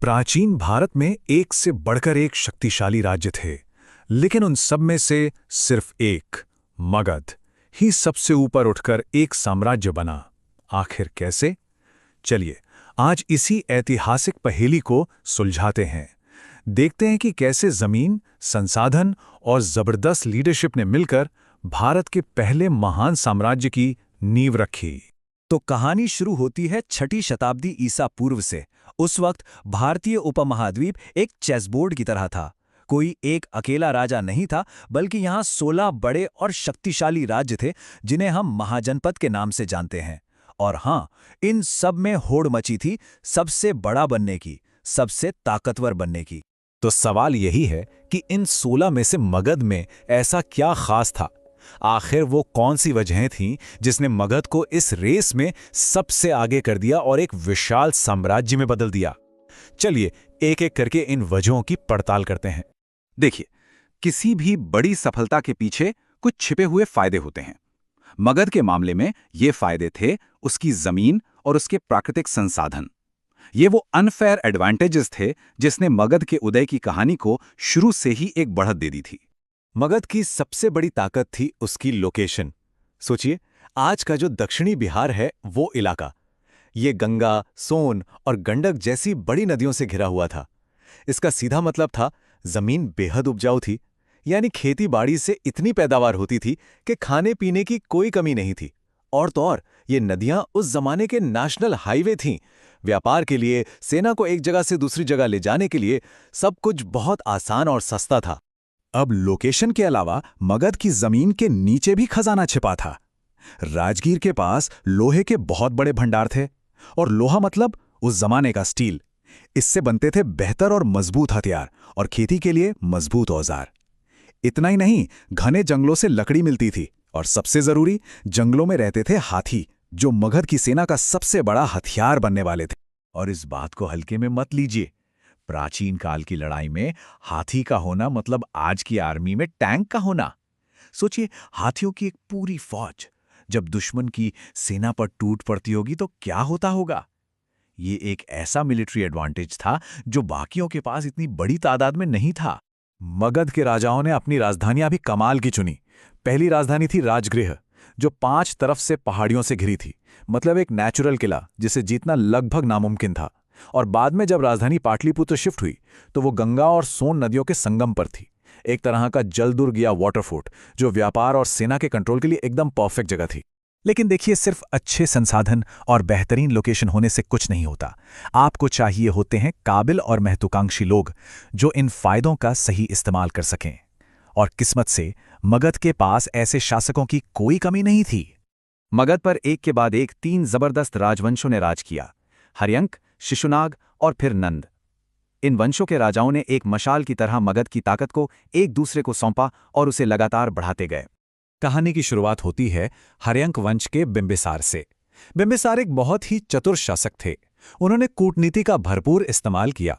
प्राचीन भारत में एक से बढ़कर एक शक्तिशाली राज्य थे, लेकिन उन सब में से सिर्फ एक, मगध, ही सबसे ऊपर उठकर एक साम्राज्य बना। आखिर कैसे? चलिए, आज इसी ऐतिहासिक पहेली को सुलझाते हैं। देखते हैं कि कैसे जमीन, संसाधन और जबरदस्त लीडरशिप ने मिलकर भारत के पहले महान साम्राज्य की नींव रखी। तो कहानी शुरू होती है 6ठी शताब्दी ईसा पूर्व से। उस वक्त भारतीय उपमहाद्वीप एक चेसबोर्ड की तरह था। कोई एक अकेला राजा नहीं था, बल्कि यहाँ 16 बड़े और शक्तिशाली राज्य थे, जिन्हें हम महाजनपद के नाम से जानते हैं। और हाँ, इन सब में होड़ मची थी सबसे बड़ा बनने की, सबसे ताकतवर बनने की। तो सवाल यही है कि इन 16 में से मगध में ऐसा क्या खास था? आखिर वो कौन सी वजहें थीं जिसने मगध को इस रेस में सबसे आगे कर दिया और एक विशाल साम्राज्य में बदल दिया? चलिए एक एक करके इन वजहों की पड़ताल करते हैं। देखिए, किसी भी बड़ी सफलता के पीछे कुछ छिपे हुए फायदे होते हैं। मगध के मामले में ये फायदे थे उसकी जमीन और उसके प्राकृतिक संसाधन। ये वो अनफेयर एडवांटेजेस थे जिसने मगध के उदय की कहानी को शुरू से ही एक बढ़त दे दी थी। मगध की सबसे बड़ी ताकत थी उसकी लोकेशन। सोचिए, आज का जो दक्षिणी बिहार है वो इलाका, ये गंगा, सोन और गंडक जैसी बड़ी नदियों से घिरा हुआ था। इसका सीधा मतलब था जमीन बेहद उपजाऊ थी, यानी खेती बाड़ी से इतनी पैदावार होती थी कि खाने पीने की कोई कमी नहीं थी। और तो और ये नदियां उस जमाने के नेशनल हाईवे थीं। व्यापार के लिए, सेना को एक जगह से दूसरी जगह ले जाने के लिए सब कुछ बहुत आसान और सस्ता था। अब लोकेशन के अलावा मगध की जमीन के नीचे भी खजाना छिपा था। राजगीर के पास लोहे के बहुत बड़े भंडार थे, और लोहा मतलब उस जमाने का स्टील। इससे बनते थे बेहतर और मजबूत हथियार और खेती के लिए मजबूत औजार। इतना ही नहीं, घने जंगलों से लकड़ी मिलती थी, और सबसे जरूरी, जंगलों में रहते थे हाथी, जो मगध की सेना का सबसे बड़ा हथियार बनने वाले थे। और इस बात को हल्के में मत लीजिए, प्राचीन काल की लड़ाई में हाथी का होना मतलब आज की आर्मी में टैंक का होना। सोचिए, हाथियों की एक पूरी फौज जब दुश्मन की सेना पर टूट पड़ती होगी तो क्या होता होगा। ये एक ऐसा मिलिट्री एडवांटेज था जो बाकियों के पास इतनी बड़ी तादाद में नहीं था। मगध के राजाओं ने अपनी राजधानियां भी कमाल की चुनी। पहली राजधानी थी राजगृह, जो 5 तरफ से पहाड़ियों से घिरी थी, मतलब एक नेचुरल किला जिसे जीतना लगभग नामुमकिन था। और बाद में जब राजधानी पाटलिपुत्र शिफ्ट हुई तो वो गंगा और सोन नदियों के संगम पर थी, एक तरह का जलदुर्ग या वाटरफोर्ट, जो व्यापार और सेना के कंट्रोल के लिए एकदम परफेक्ट जगह थी। लेकिन देखिए, सिर्फ अच्छे संसाधन और बेहतरीन लोकेशन होने से कुछ नहीं होता। आपको चाहिए होते हैं काबिल और महत्वाकांक्षी लोग जो इन फायदों का सही इस्तेमाल कर सकें। और किस्मत से मगध के पास ऐसे शासकों की कोई कमी नहीं थी। मगध पर एक के बाद एक 3 जबरदस्त राजवंशों ने राज किया: हर्यंक, शिशुनाग और फिर नंद। इन वंशों के राजाओं ने एक मशाल की तरह मगध की ताकत को एक दूसरे को सौंपा और उसे लगातार बढ़ाते गए। कहानी की शुरुआत होती है हर्यंक वंश के बिंबिसार से। बिंबिसार एक बहुत ही चतुर शासक थे। उन्होंने कूटनीति का भरपूर इस्तेमाल किया।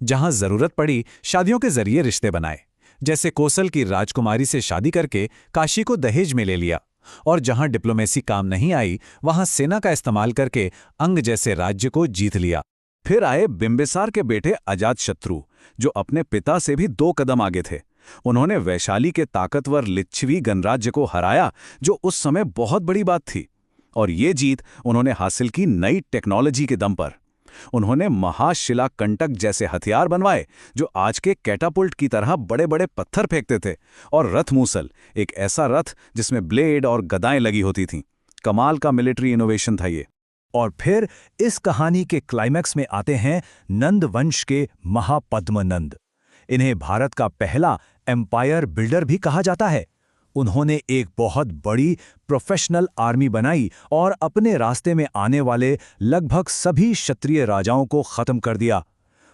जहां जरूरत पड़ी, शादियों के जरिए रिश्ते बनाए। जैसे कोसल की राजकुमारी से शादी करके काशी को दहेज में ले लिया। और जहां डिप्लोमेसी काम नहीं आई, वहां सेना का इस्तेमाल करके अंग जैसे राज्य को जीत लिया। फिर आए बिंबिसार के बेटे अजातशत्रु, जो अपने पिता से भी 2 कदम आगे थे। उन्होंने वैशाली के ताकतवर लिच्छवी गणराज्य को हराया, जो उस समय बहुत बड़ी बात थी। और ये जीत उन्होंने हासिल की नई टेक्नोलॉजी के दम पर। उन्होंने महाशिला कंटक जैसे हथियार बनवाए, जो आज के कैटापुल्ट की तरह बड़े बड़े पत्थर फेंकते थे। और रथ मूसल, एक ऐसा रथ जिसमें ब्लेड और गदाएं लगी होती थीं। कमाल का मिलिट्री इनोवेशन था ये। और फिर इस कहानी के क्लाइमैक्स में आते हैं नंद वंश के महापद्म नंद। इन्हें भारत का पहला एम्पायर बिल्डर भी कहा जाता है। उन्होंने एक बहुत बड़ी प्रोफेशनल आर्मी बनाई और अपने रास्ते में आने वाले लगभग सभी क्षत्रिय राजाओं को खत्म कर दिया।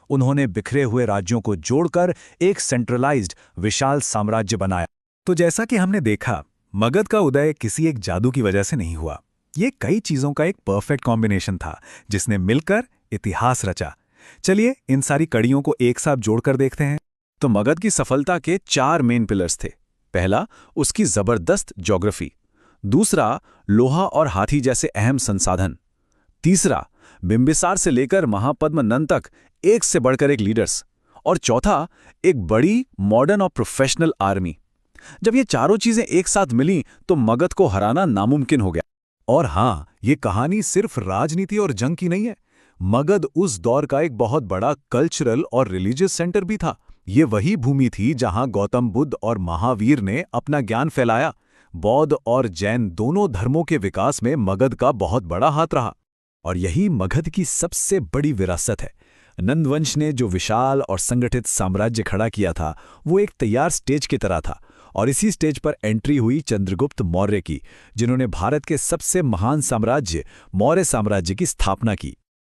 उन्होंने बिखरे हुए राज्यों को जोड़कर एक सेंट्रलाइज्ड विशाल साम्राज्य बनाया। तो जैसा कि हमने देखा, मगध का उदय किसी एक जादू की वजह से नहीं हुआ। ये कई चीजों का एक परफेक्ट कॉम्बिनेशन था जिसने मिलकर इतिहास रचा। चलिए इन सारी कड़ियों को एक साथ जोड़कर देखते हैं। तो मगध की सफलता के 4 मेन पिलर्स थे। पहला, उसकी जबरदस्त ज्योग्राफी। दूसरा, लोहा और हाथी जैसे अहम संसाधन। तीसरा, बिंबिसार से लेकर महापद्म नंद तक एक से बढ़कर एक लीडर्स, और चौथा एक बड़ी मॉडर्न और प्रोफेशनल आर्मी। जब ये चारों चीजें एक साथ मिली तो मगध को हराना नामुमकिन हो गया। और हाँ, ये कहानी सिर्फ राजनीति और जंग की नहीं है। मगध उस दौर का एक बहुत बड़ा कल्चरल और रिलीजियस सेंटर भी था। ये वही भूमि थी जहां गौतम बुद्ध और महावीर ने अपना ज्ञान फैलाया। बौद्ध और जैन दोनों धर्मों के विकास में मगध का बहुत बड़ा हाथ रहा। और यही मगध की सबसे बड़ी विरासत है। नंदवंश ने जो विशाल और संगठित साम्राज्य खड़ा किया था, वो एक तैयार स्टेज की तरह था, और इसी स्टेज पर एंट्री हुई चंद्रगुप्त मौर्य की, जिन्होंने भारत के सबसे महान साम्राज्य मौर्य साम्राज्य की स्थापना की।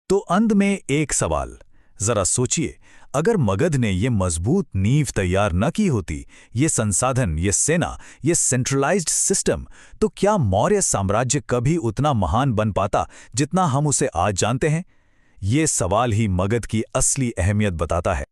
तो अंत में एक सवाल, जरा सोचिए, अगर मगध ने ये मजबूत नींव तैयार न की होती, ये संसाधन, ये सेना, ये सेंट्रलाइज्ड सिस्टम, तो क्या मौर्य साम्राज्य कभी उतना महान बन पाता जितना हम उसे आज जानते हैं? ये सवाल ही मगध की असली अहमियत बताता है।